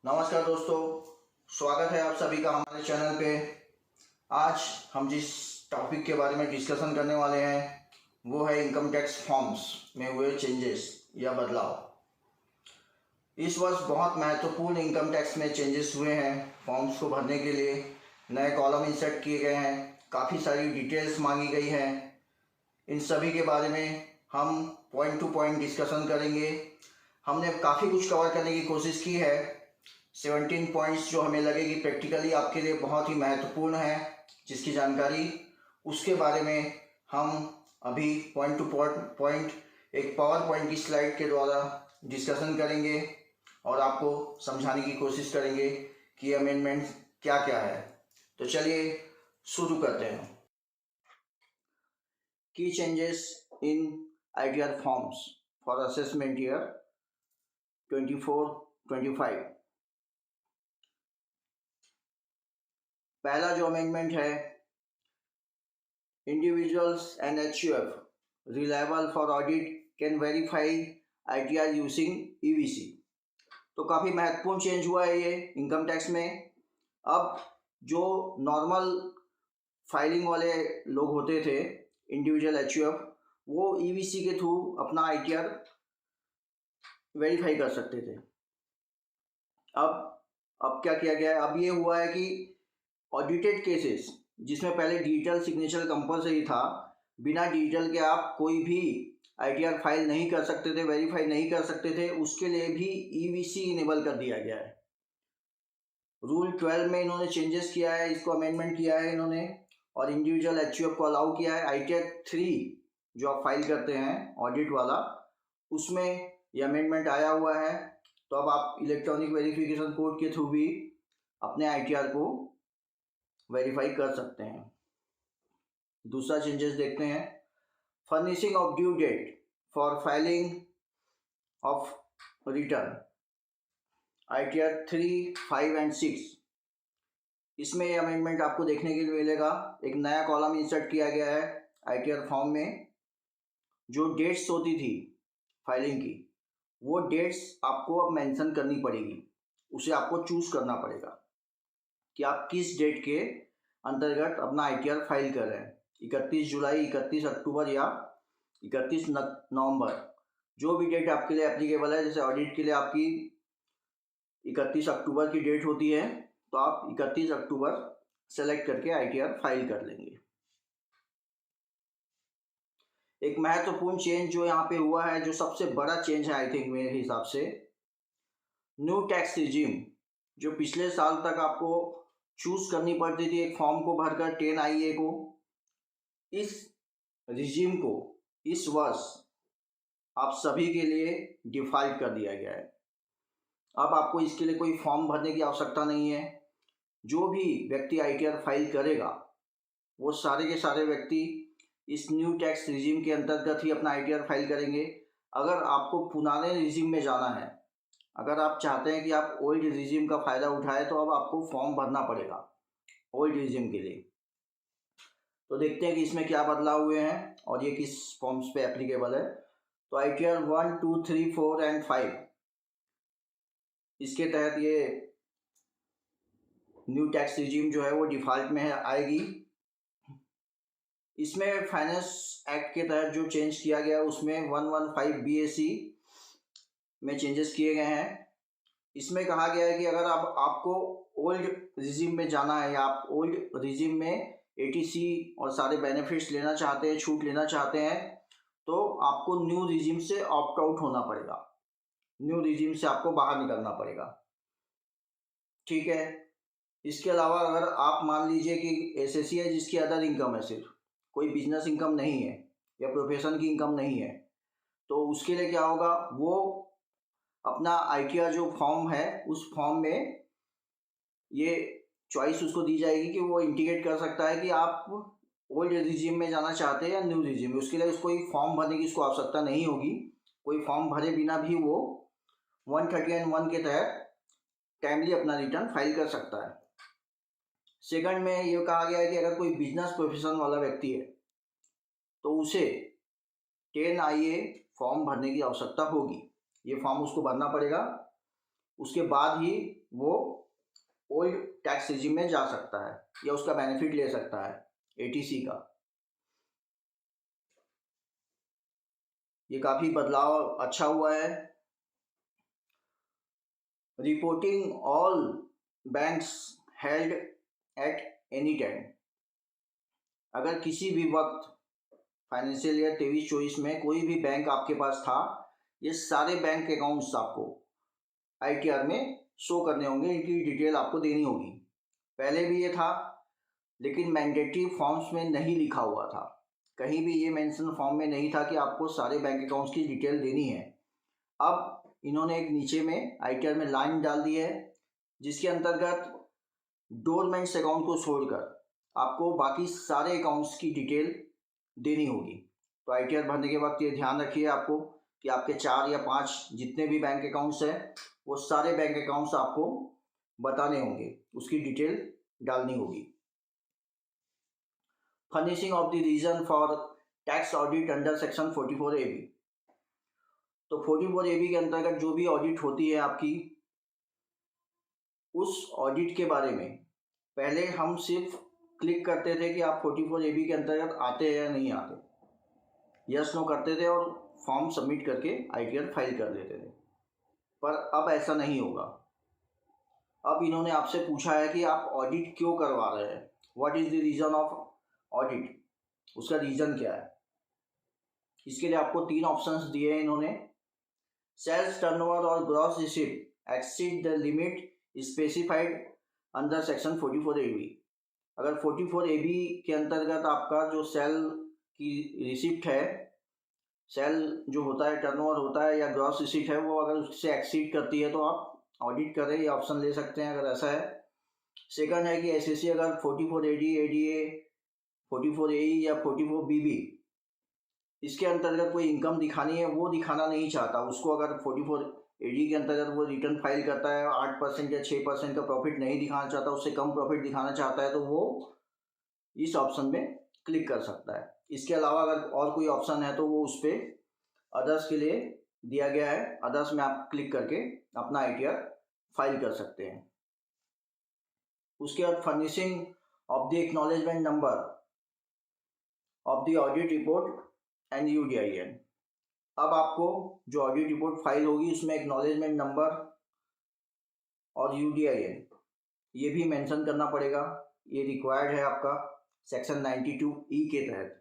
नमस्कार दोस्तों, स्वागत है आप सभी का हमारे चैनल पे। आज हम जिस टॉपिक के बारे में डिस्कशन करने वाले हैं वो है इनकम टैक्स फॉर्म्स में हुए चेंजेस या बदलाव। इस वर्ष बहुत महत्वपूर्ण इनकम टैक्स में चेंजेस हुए हैं। फॉर्म्स को भरने के लिए नए कॉलम इंसर्ट किए गए हैं, काफ़ी सारी डिटेल्स मांगी गई हैं। इन सभी के बारे में हम पॉइंट टू पॉइंट डिस्कशन करेंगे। हमने काफ़ी कुछ कवर करने की कोशिश की है। 17 पॉइंट्स जो हमें लगेगी प्रैक्टिकली आपके लिए बहुत ही महत्वपूर्ण है, जिसकी जानकारी उसके बारे में हम अभी पॉइंट टू पॉइंट एक पावर पॉइंट की स्लाइड के द्वारा डिस्कशन करेंगे और आपको समझाने की कोशिश करेंगे कि अमेंडमेंट क्या क्या है। तो चलिए शुरू करते हैं। की changes in ITR forms for assessment year 24-25। पहला जो अमेंडमेंट है, individuals and HUF reliable for audit can verify ITR using EVC। तो काफ़ी महत्वपूर्ण चेंज हुआ है ये इनकम टैक्स में। अब जो नॉर्मल फाइलिंग वाले लोग होते थे, इंडिविजुअल HUF, वो EVC के थ्रू अपना ITR वेरीफाई कर सकते थे। अब क्या किया गया है, अब ये हुआ है कि ऑडिटेड केसेस जिसमें पहले डिजिटल सिग्नेचर कंपलसरी था, बिना डिजिटल के आप कोई भी ITR फाइल नहीं कर सकते थे, वेरीफाई नहीं कर सकते थे, उसके लिए भी EVC इनेबल कर दिया गया है। रूल 12 में इन्होंने चेंजेस किया है, इसको अमेंडमेंट किया है इन्होंने, और इंडिविजुअल HUF को अलाउ किया है। ITR 3 जो आप फाइल करते हैं ऑडिट वाला, उसमें ये अमेंडमेंट आया हुआ है। तो अब आप इलेक्ट्रॉनिक वेरिफिकेशन कोड के थ्रू भी अपने ITR को वेरीफाई कर सकते हैं। दूसरा चेंजेस देखते हैं, furnishing of due date for filing of return ITR 3, 5 and 6। इसमें ये अमेंडमेंट आपको देखने के लिए मिलेगा। एक नया कॉलम इंसर्ट किया गया है ITR फॉर्म में। जो डेट्स होती थी फाइलिंग की, वो डेट्स आपको अब मेंशन करनी पड़ेगी, उसे आपको चूज करना पड़ेगा कि आप किस डेट के अंतर्गत अपना ITR फाइल कर रहे हैं। 31 जुलाई, 31 अक्टूबर या 31 नवंबर, जो भी डेट आपके लिए एप्लीकेबल है। जैसे ऑडिट के लिए आपकी 31 अक्टूबर की डेट होती है, तो आप 31 अक्टूबर सेलेक्ट करके ITR फाइल कर लेंगे। एक महत्वपूर्ण चेंज जो यहाँ पे हुआ है, जो सबसे बड़ा चेंज है आई थिंक मेरे हिसाब से, न्यू टैक्स रिजीम। जो पिछले साल तक आपको चूज करनी पड़ती थी एक फॉर्म को भरकर 10IA को, इस रिजीम को इस वर्ष आप सभी के लिए डिफॉल्ट कर दिया गया है। अब आपको इसके लिए कोई फॉर्म भरने की आवश्यकता नहीं है। जो भी व्यक्ति ITR फाइल करेगा, वो सारे के सारे व्यक्ति इस न्यू टैक्स रिजीम के अंतर्गत ही अपना ITR फाइल करेंगे। अगर आपको पुराने रिजीम में जाना है, अगर आप चाहते हैं कि आप ओल्ड रिजीम का फ़ायदा उठाएं, तो अब आपको फॉर्म भरना पड़ेगा ओल्ड रिजीम के लिए। तो देखते हैं कि इसमें क्या बदलाव हुए हैं और ये किस फॉर्म्स पे एप्लीकेबल है। तो ITR 1, 2, 3, 4 एंड 5, इसके तहत ये न्यू टैक्स रिजीम जो है वो डिफ़ॉल्ट में आएगी। इसमें फाइनेंस एक्ट के तहत जो चेंज किया गया, उसमें 115 BAC में चेंजेस किए गए हैं। इसमें कहा गया है कि अगर आपको ओल्ड रिजीम में जाना है या आप ओल्ड रिजीम में ATC और सारे बेनिफिट्स लेना चाहते हैं, छूट लेना चाहते हैं, तो आपको न्यू रिजीम से ऑप्ट आउट होना पड़ेगा, न्यू रिजीम से आपको बाहर निकलना पड़ेगा। ठीक है। इसके अलावा अगर आप मान लीजिए कि SSC है जिसकी अदर इनकम है, सिर्फ कोई बिजनेस इनकम नहीं है या प्रोफेशन की इनकम नहीं है, तो उसके लिए क्या होगा, वो अपना ITR जो फॉर्म है उस फॉर्म में ये चॉइस उसको दी जाएगी कि वो इंडिकेट कर सकता है कि आप ओल्ड रिजीम में जाना चाहते हैं या न्यू रिजीम में। उसके लिए उसको कोई फॉर्म भरने की उसको आवश्यकता नहीं होगी। कोई फॉर्म भरे बिना भी वो 130(1) के तहत टाइमली अपना रिटर्न फाइल कर सकता है। सेकंड में ये कहा गया है कि अगर कोई बिजनेस प्रोफेशन वाला व्यक्ति है, तो उसे 10IA फॉर्म भरने की आवश्यकता होगी। ये फॉर्म उसको भरना पड़ेगा। उसके बाद ही वो ओल्ड टैक्स रिजिम में जा सकता है या उसका बेनिफिट ले सकता है एटीसी का। ये काफ़ी बदलाव अच्छा हुआ है। Reporting all banks held at any time, अगर किसी भी वक्त फाइनेंशियल ईयर 23-24 में कोई भी बैंक आपके पास था, ये सारे बैंक अकाउंट्स आपको आईटीआर में शो करने होंगे, इनकी डिटेल आपको देनी होगी। पहले भी ये था लेकिन मैंडेटरी फॉर्म्स में नहीं लिखा हुआ था, कहीं भी ये मेंशन फॉर्म में नहीं था कि आपको सारे बैंक अकाउंट्स की डिटेल देनी है। अब इन्होंने एक नीचे में आईटीआर में लाइन डाल दी है जिसके अंतर्गत डोरमेंट्स अकाउंट को छोड़कर आपको बाकी सारे अकाउंट्स की डिटेल देनी होगी। तो आईटीआर भरने के वक्त ये ध्यान रखिए आपको कि आपके 4 या 5 जितने भी बैंक अकाउंट्स हैं वो सारे बैंक अकाउंट्स आपको बताने होंगे, उसकी डिटेल डालनी होगी। Furnishing of the reason for tax audit under section 44AB। तो 44AB के अंतर्गत जो भी ऑडिट होती है आपकी, उस ऑडिट के बारे में पहले हम सिर्फ क्लिक करते थे कि आप 44AB के अंतर्गत आते हैं या नहीं आते, यस नो करते थे और फॉर्म सबमिट करके आईटीआर फाइल कर देते थे। पर अब ऐसा नहीं होगा। अब इन्होंने आपसे पूछा है कि आप ऑडिट क्यों करवा रहे हैं, what is the reason of audit, उसका रीज़न क्या है। इसके लिए आपको 3 ऑप्शंस दिए हैं इन्होंने। सेल्स टर्नओवर और gross receipt exceed the limit specified under section 44AB। अगर 44AB के अंतर्गत आपका जो सेल की रिसिप्ट है, सेल जो होता है, टर्नओवर होता है या ग्रॉस रिसिप्ट है, वो अगर उससे एक्सीड करती है तो आप ऑडिट करें, ये ऑप्शन ले सकते हैं अगर ऐसा है। सेकंड है कि एसएससी अगर 44AD, एडीए, 44AE या 44BB इसके अंतर्गत कोई इनकम दिखानी है, वो दिखाना नहीं चाहता, उसको अगर 44AD के अंतर्गत वो रिटर्न फाइल करता है 8% या 6% का प्रॉफिट नहीं दिखाना चाहता, उससे कम प्रॉफिट दिखाना चाहता है, तो वो इस ऑप्शन में क्लिक कर सकता है। इसके अलावा अगर और कोई ऑप्शन है तो वो उस पर अदर्स के लिए दिया गया है, अदर्स में आप क्लिक करके अपना आईटीआर फाइल कर सकते हैं। उसके बाद furnishing of the acknowledgement number of the audit report and UDIN. अब आपको जो ऑडिट रिपोर्ट फाइल होगी उसमें एक्नॉलेजमेंट नंबर और यूडीआईएन ये भी मेंशन करना पड़ेगा, ये रिक्वायर्ड है आपका सेक्शन 92E के तहत,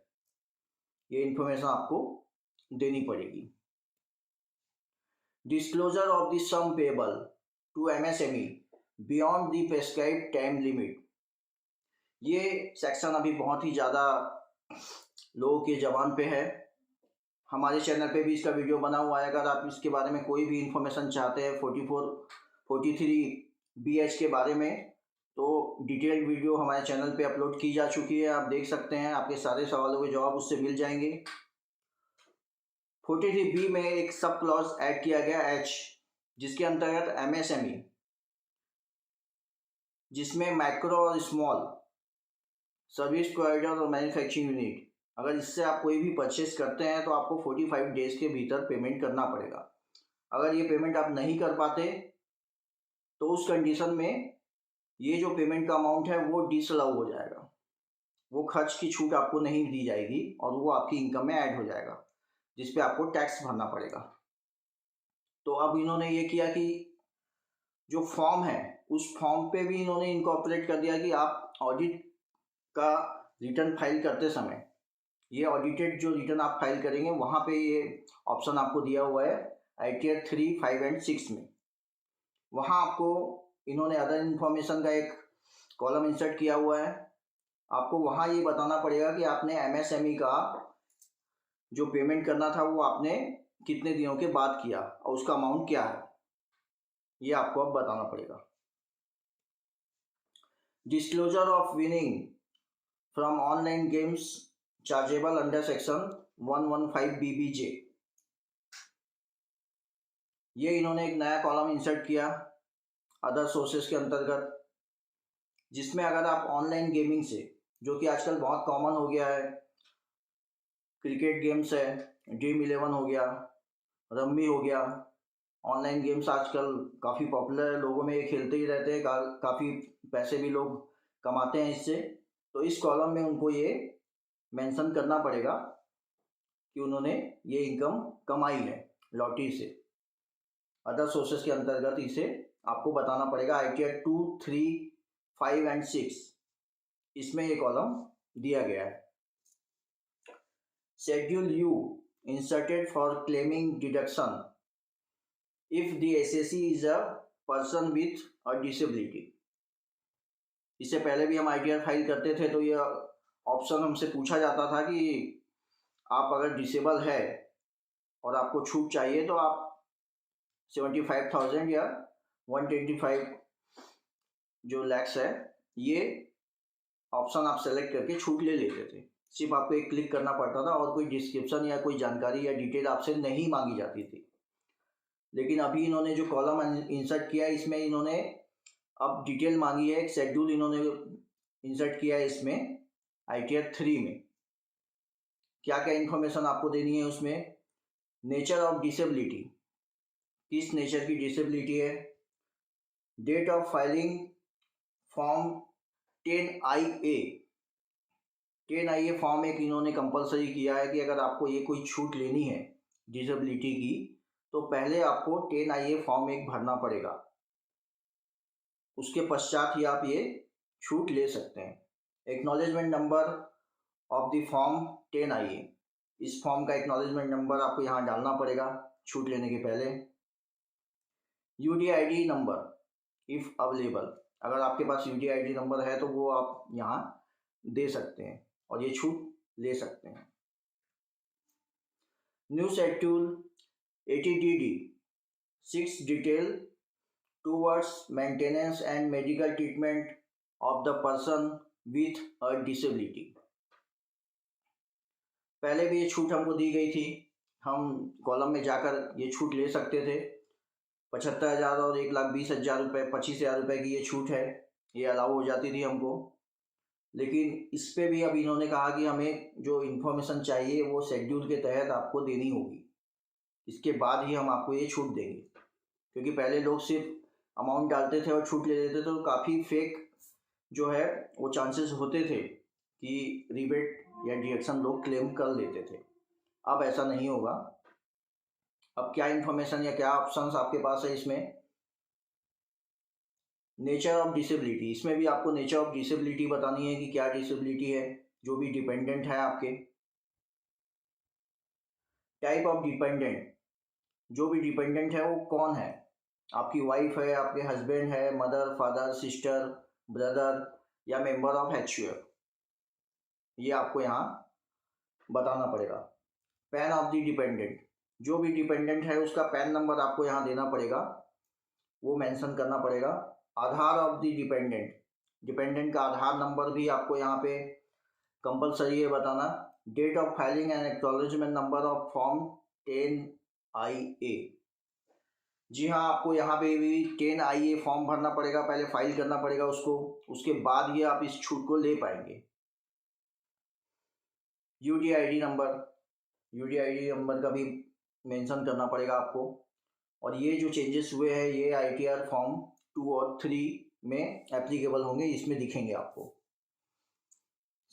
ये इंफॉर्मेशन आपको देनी पड़ेगी। Disclosure of the sum payable to MSME beyond the prescribed time limit. ये सेक्शन अभी बहुत ही ज़्यादा लोगों के जबान पे है। हमारे चैनल पे भी इसका वीडियो बना हुआ है, अगर आप इसके बारे में कोई भी इंफॉर्मेशन चाहते हैं 43BH के बारे में, तो डिटेल्ड वीडियो हमारे चैनल पे अपलोड की जा चुकी है, आप देख सकते हैं, आपके सारे सवालों के जवाब उससे मिल जाएंगे। 43B में एक सब क्लॉज ऐड किया गया H, जिसके अंतर्गत एमएसएमई जिसमें माइक्रो और स्मॉल सर्विस प्रोवाइडर और मैन्युफैक्चरिंग यूनिट, अगर इससे आप कोई भी परचेस करते हैं तो आपको 45 डेज के भीतर पेमेंट करना पड़ेगा। अगर ये पेमेंट आप नहीं कर पाते तो उस कंडीशन में ये जो पेमेंट का अमाउंट है वो डिसअलाउ हो जाएगा, वो खर्च की छूट आपको नहीं दी जाएगी और वो आपकी इनकम में ऐड हो जाएगा, जिस पे आपको टैक्स भरना पड़ेगा। तो अब इन्होंने ये किया कि जो फॉर्म है उस फॉर्म पे भी इन्होंने इनकॉर्पोरेट कर दिया कि आप ऑडिट का रिटर्न फाइल करते समय ये ऑडिटेड जो रिटर्न आप फाइल करेंगे वहाँ पे ये ऑप्शन आपको दिया हुआ है आईटीआर 3, 5 एंड 6 में। वहाँ आपको इन्होंने अदर इन्फॉर्मेशन का एक कॉलम इंसर्ट किया हुआ है, आपको वहाँ ये बताना पड़ेगा कि आपने एमएसएमई का जो पेमेंट करना था वो आपने कितने दिनों के बाद किया और उसका अमाउंट क्या है, ये आपको अब बताना पड़ेगा। Disclosure of winning from online games chargeable under section 115BBJ। ये इन्होंने एक नया कॉलम इंसर्ट किया अदर सोर्सेस के अंतर्गत, जिसमें अगर आप ऑनलाइन गेमिंग से, जो कि आजकल बहुत कॉमन हो गया है, क्रिकेट गेम्स है, ड्रीम 11 हो गया, रम्मी हो गया, ऑनलाइन गेम्स आजकल काफ़ी पॉपुलर है, लोगों में ये खेलते ही रहते हैं, काफ़ी पैसे भी लोग कमाते हैं इससे। तो इस कॉलम में उनको ये मेंशन करना पड़ेगा कि उन्होंने ये इनकम कमाई है लॉटरी से। अदर सोर्सेस के अंतर्गत इसे आपको बताना पड़ेगा। ITR 2, 3, 5 एंड 6 इसमें ये कॉलम दिया गया है। Schedule you inserted for claiming deduction if the एसेसी is a person with a disability. इससे पहले भी हम ITR फाइल करते थे तो ये ऑप्शन हमसे पूछा जाता था कि आप अगर डिसेबल है और आपको छूट चाहिए तो आप 75,000 या 125 जो लैक्स है ये ऑप्शन आप सेलेक्ट करके छूट ले लेते थे। सिर्फ आपको एक क्लिक करना पड़ता था और कोई डिस्क्रिप्शन या कोई जानकारी या डिटेल आपसे नहीं मांगी जाती थी। लेकिन अभी इन्होंने जो कॉलम इंसर्ट किया इसमें इन्होंने अब डिटेल मांगी है। एक शेड्यूल इन्होंने इंसर्ट किया है इसमें ITR 3 में। क्या क्या इन्फॉर्मेशन आपको देनी है उसमें? नेचर ऑफ डिसेबिलिटी, किस नेचर की डिसेबिलिटी है। Date of filing form 10IA। 10IA form एक इन्होंने कंपलसरी किया है कि अगर आपको ये कोई छूट लेनी है डिसेबिलिटी की तो पहले आपको 10IA फॉर्म एक भरना पड़ेगा, उसके पश्चात ही आप ये छूट ले सकते हैं। Acknowledgement number of the form 10IA, इस फॉर्म का एक्नॉलेजमेंट नंबर आपको यहाँ डालना पड़ेगा छूट लेने के पहले। UDID नंबर इफ़ अवेलेबल, अगर आपके पास UDID नंबर है तो वो आप यहाँ दे सकते हैं और ये छूट ले सकते हैं। New schedule 80DD 6 detail towards maintenance and medical treatment of the person with a disability। पहले भी ये छूट हमको दी गई थी, हम कॉलम में जाकर ये छूट ले सकते थे। 75,000 और 1,20,000 रुपये, 25,000 रुपये की ये छूट है, ये अलाउ हो जाती थी हमको। लेकिन इस पे भी अब इन्होंने कहा कि हमें जो इन्फॉर्मेशन चाहिए वो शेड्यूल के तहत आपको देनी होगी, इसके बाद ही हम आपको ये छूट देंगे। क्योंकि पहले लोग सिर्फ अमाउंट डालते थे और छूट ले लेते थे तो काफ़ी फेक जो है वो चांसेस होते थे कि रिबेट या डिडक्शन लोग क्लेम कर लेते थे। अब ऐसा नहीं होगा। अब क्या इन्फॉर्मेशन या क्या ऑप्शंस आपके पास है इसमें? नेचर ऑफ डिसेबिलिटी, इसमें भी आपको नेचर ऑफ डिसेबिलिटी बतानी है कि क्या डिसेबिलिटी है जो भी डिपेंडेंट है आपके। टाइप ऑफ डिपेंडेंट, जो भी डिपेंडेंट है वो कौन है, आपकी वाइफ है, आपके हस्बैंड है, मदर, फादर, सिस्टर, ब्रदर या मेंबर ऑफ HUF, ये आपको यहाँ बताना पड़ेगा। पैन ऑफ द डिपेंडेंट, जो भी डिपेंडेंट है उसका पैन नंबर आपको यहाँ देना पड़ेगा, वो मेंशन करना पड़ेगा। आधार ऑफ द डिपेंडेंट, डिपेंडेंट का आधार नंबर भी आपको यहाँ पे कंपलसरी है बताना। Date of filing and acknowledgement number of form 10IA, जी हाँ, आपको यहाँ पे भी 10IA फॉर्म भरना पड़ेगा, पहले फाइल करना पड़ेगा उसको, उसके बाद ही आप इस छूट को ले पाएंगे। UDID नंबर का भी मेंशन करना पड़ेगा आपको। और ये जो चेंजेस हुए हैं ये ITR फॉर्म 2 और 3 में एप्लीकेबल होंगे, इसमें दिखेंगे आपको।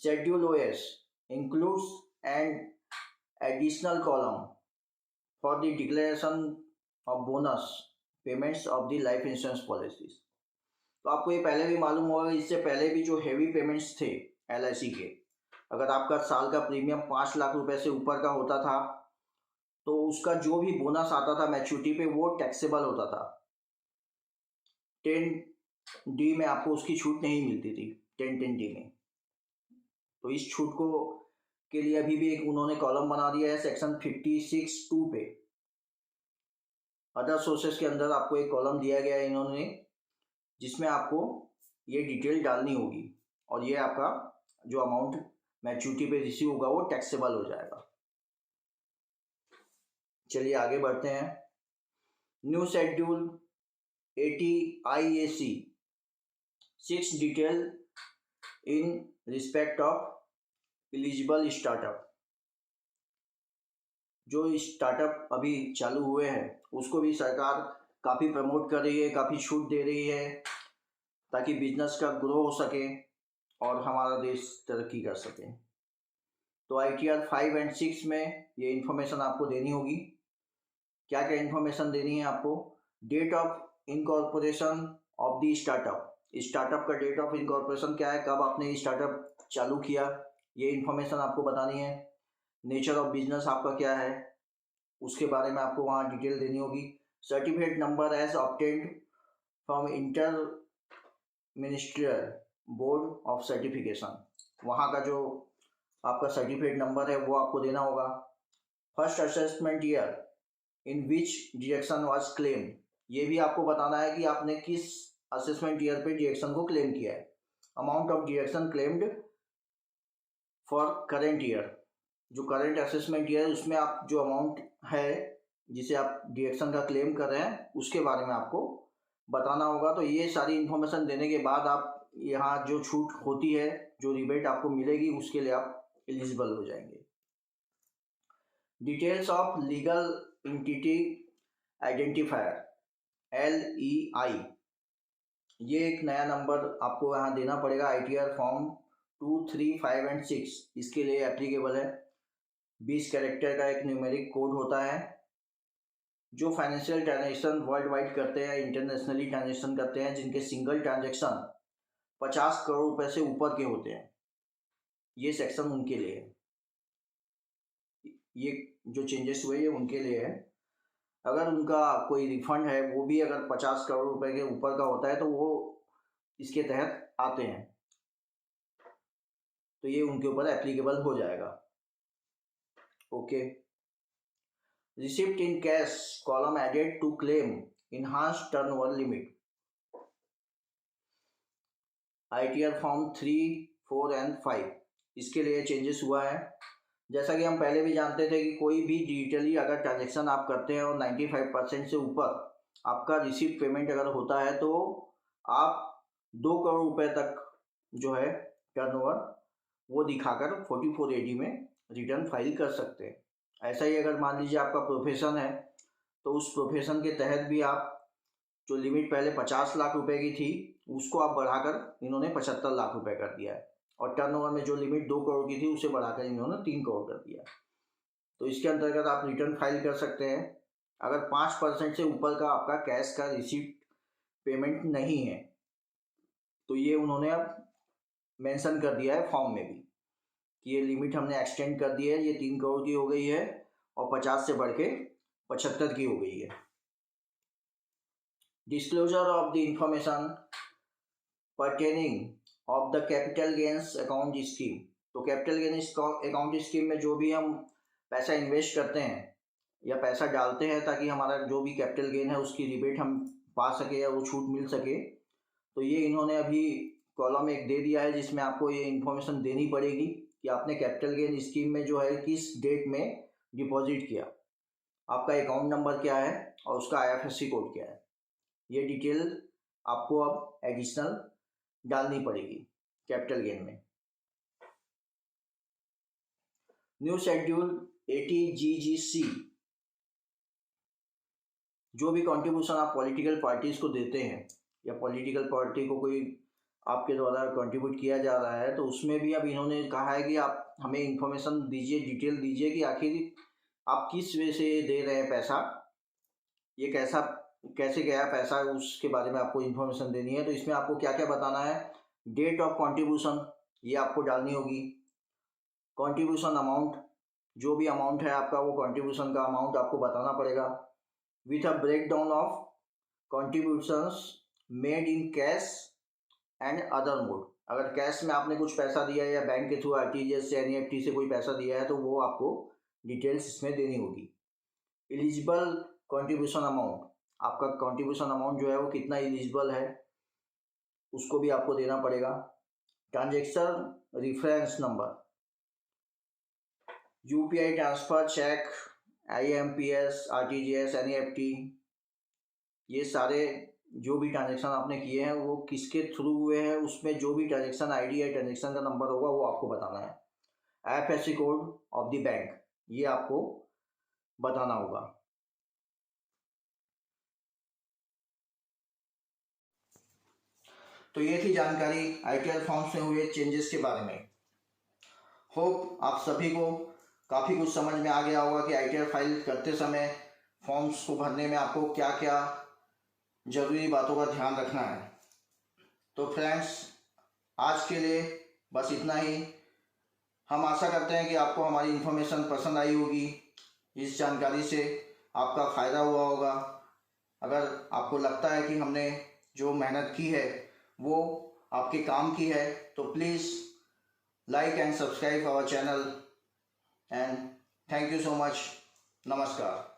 Schedule OS includes an additional column for the declaration of bonus payments of the life insurance policies। तो आपको ये पहले भी मालूम होगा, इससे पहले भी जो हेवी पेमेंट्स थे LIC के, अगर आपका साल का प्रीमियम 5 लाख रुपए से ऊपर का होता था तो उसका जो भी बोनस आता था मैच्योरिटी पे वो टैक्सेबल होता था। 10D में आपको उसकी छूट नहीं मिलती थी, 10D में। तो इस छूट को के लिए अभी भी एक उन्होंने कॉलम बना दिया है सेक्शन 56(2) पे। अदर सोर्सेस के अंदर आपको एक कॉलम दिया गया है इन्होंने, जिसमें आपको ये डिटेल डालनी होगी और ये आपका जो अमाउंट मैच्योरिटी पे रिसीव होगा वो टैक्सेबल हो जाएगा। चलिए आगे बढ़ते हैं। New schedule 80IAC 6 detail in respect of eligible startup, जो स्टार्टअप अभी चालू हुए हैं उसको भी सरकार काफ़ी प्रमोट कर रही है, काफ़ी छूट दे रही है ताकि बिजनेस का ग्रो हो सके और हमारा देश तरक्की कर सके। तो ITR 5 एंड 6 में ये इन्फॉर्मेशन आपको देनी होगी। क्या क्या इन्फॉर्मेशन देनी है आपको? Date of incorporation of the startup, startup का डेट ऑफ इनकॉर्पोरेशन क्या है, कब आपने स्टार्टअप चालू किया, ये इन्फॉर्मेशन आपको बतानी है। नेचर ऑफ बिजनेस आपका क्या है, उसके बारे में आपको वहाँ डिटेल देनी होगी। Certificate number as obtained from inter ministerial board of certification, वहाँ का जो आपका सर्टिफिकेट नंबर है वो आपको देना होगा। First assessment year in which direction was claim, ये भी आपको बताना है कि आपने किस असेसमेंट ईयर पे डिरेक्शन को क्लेम किया है। Amount of direction claimed for current year, जो करेंट असेसमेंट ईयर उसमें आप जो अमाउंट है जिसे आप डिरेक्शन का क्लेम कर रहे हैं उसके बारे में आपको बताना होगा। तो ये सारी इन्फॉर्मेशन देने के बाद आप यहाँ जो छूट होती है, जो रिबेट आपको मिलेगी, उसके लिए आप एलिजिबल हो जाएंगे। Details of legal entity identifier LEI, ये एक नया नंबर आपको यहाँ देना पड़ेगा। ITR फॉर्म 2, 3, 5 एंड 6 इसके लिए एप्लीकेबल है। 20 कैरेक्टर का एक न्यूमेरिक कोड होता है। जो फाइनेंशियल ट्रांजेक्शन वर्ल्ड वाइड करते हैं, इंटरनेशनली ट्रांजेक्शन करते हैं, जिनके सिंगल ट्रांजेक्शन 50 करोड़ रुपए से ऊपर के होते हैं, ये सेक्शन उनके लिए है। ये जो चेंजेस हुए ये उनके लिए है। अगर उनका कोई रिफंड है वो भी अगर 50 करोड़ रुपए के ऊपर का होता है तो वो इसके तहत आते हैं, तो ये उनके ऊपर एप्लीकेबल हो जाएगा। Okay. Receipt in cash column added to claim enhance turnover limit, ITR form 3, 4 and 5 इसके लिए चेंजेस हुआ है। जैसा कि हम पहले भी जानते थे कि कोई भी डिजिटली अगर ट्रांजेक्शन आप करते हैं और 95% से ऊपर आपका रिसीप्ट पेमेंट अगर होता है तो आप 2 करोड़ रुपए तक जो है टर्नओवर वो दिखाकर 44AD में रिटर्न फाइल कर सकते हैं। ऐसा ही अगर मान लीजिए आपका प्रोफेशन है तो उस प्रोफेशन के तहत भी आप जो लिमिट पहले 50 लाख रुपए की थी उसको आप बढ़ाकर इन्होंने 75 लाख रुपए कर दिया है, और टर्नओवर में जो लिमिट 2 करोड़ की थी उसे बढ़ाकर इन्होंने 3 करोड़ कर दिया। तो इसके अंतर्गत आप रिटर्न फाइल कर सकते हैं अगर 5% से ऊपर का आपका कैश का रिसीप्ट पेमेंट नहीं है। तो ये उन्होंने अब मेंशन कर दिया है फॉर्म में भी कि ये लिमिट हमने एक्सटेंड कर दी है, ये 3 करोड़ की हो गई है और 50 से बढ़ के 75 की हो गई है। Disclosure of the information pertaining of the capital gains account scheme, तो कैपिटल गेन्स अकाउंट स्कीम में जो भी हम पैसा इन्वेस्ट करते हैं या पैसा डालते हैं ताकि हमारा जो भी कैपिटल गेन है उसकी रिबेट हम पा सके या वो छूट मिल सके, तो ये इन्होंने अभी कॉलम एक दे दिया है जिसमें आपको ये इन्फॉर्मेशन देनी पड़ेगी कि आपने कैपिटल गेन स्कीम में जो है किस डेट में डिपॉजिट किया, आपका अकाउंट नंबर क्या है और उसका IFSC कोड क्या है। ये डिटेल आपको अब एडिशनल डालनी पड़ेगी कैपिटल गेन में। न्यू शेड्यूल 80GGC, जो भी कंट्रीब्यूशन आप पॉलिटिकल पार्टीज को देते हैं या पॉलिटिकल पार्टी को कोई आपके द्वारा कंट्रीब्यूट किया जा रहा है तो उसमें भी अब इन्होंने कहा है कि आप हमें इंफॉर्मेशन दीजिए, डिटेल दीजिए कि आखिर आप किस वे से दे रहे हैं पैसा, ये कैसे गया पैसा, उसके बारे में आपको इन्फॉर्मेशन देनी है। तो इसमें आपको क्या क्या बताना है? डेट ऑफ कंट्रीब्यूशन ये आपको डालनी होगी। कंट्रीब्यूशन अमाउंट, जो भी अमाउंट है आपका वो कंट्रीब्यूशन का अमाउंट आपको बताना पड़ेगा with a breakdown of contributions made in cash and other mode. अगर कैश में आपने कुछ पैसा दिया है या बैंक के थ्रू RTGS से NEFT से कोई पैसा दिया है तो वो आपको डिटेल्स इसमें देनी होगी। एलिजिबल कंट्रीब्यूशन अमाउंट, आपका कंट्रीब्यूशन अमाउंट जो है वो कितना एलिजिबल है उसको भी आपको देना पड़ेगा। Transaction reference number, UPI transfer, cheque, IMPS, RTGS, NEFT, ये सारे जो भी ट्रांजेक्शन आपने किए हैं वो किसके थ्रू हुए हैं, उसमें जो भी ट्रांजेक्शन ID या ट्रांजेक्शन का नंबर होगा वो आपको बताना है। IFSC code of the bank ये आपको बताना होगा। तो ये थी जानकारी ITR फॉर्म्स में हुए चेंजेस के बारे में। होप आप सभी को काफ़ी कुछ समझ में आ गया होगा कि ITR फाइल करते समय फॉर्म्स को भरने में आपको क्या क्या ज़रूरी बातों का ध्यान रखना है। तो फ्रेंड्स, आज के लिए बस इतना ही। हम आशा करते हैं कि आपको हमारी इन्फॉर्मेशन पसंद आई होगी, इस जानकारी से आपका फ़ायदा हुआ होगा। अगर आपको लगता है कि हमने जो मेहनत की है वो आपके काम की है तो please like and subscribe our channel, and thank you so much. Namaskar.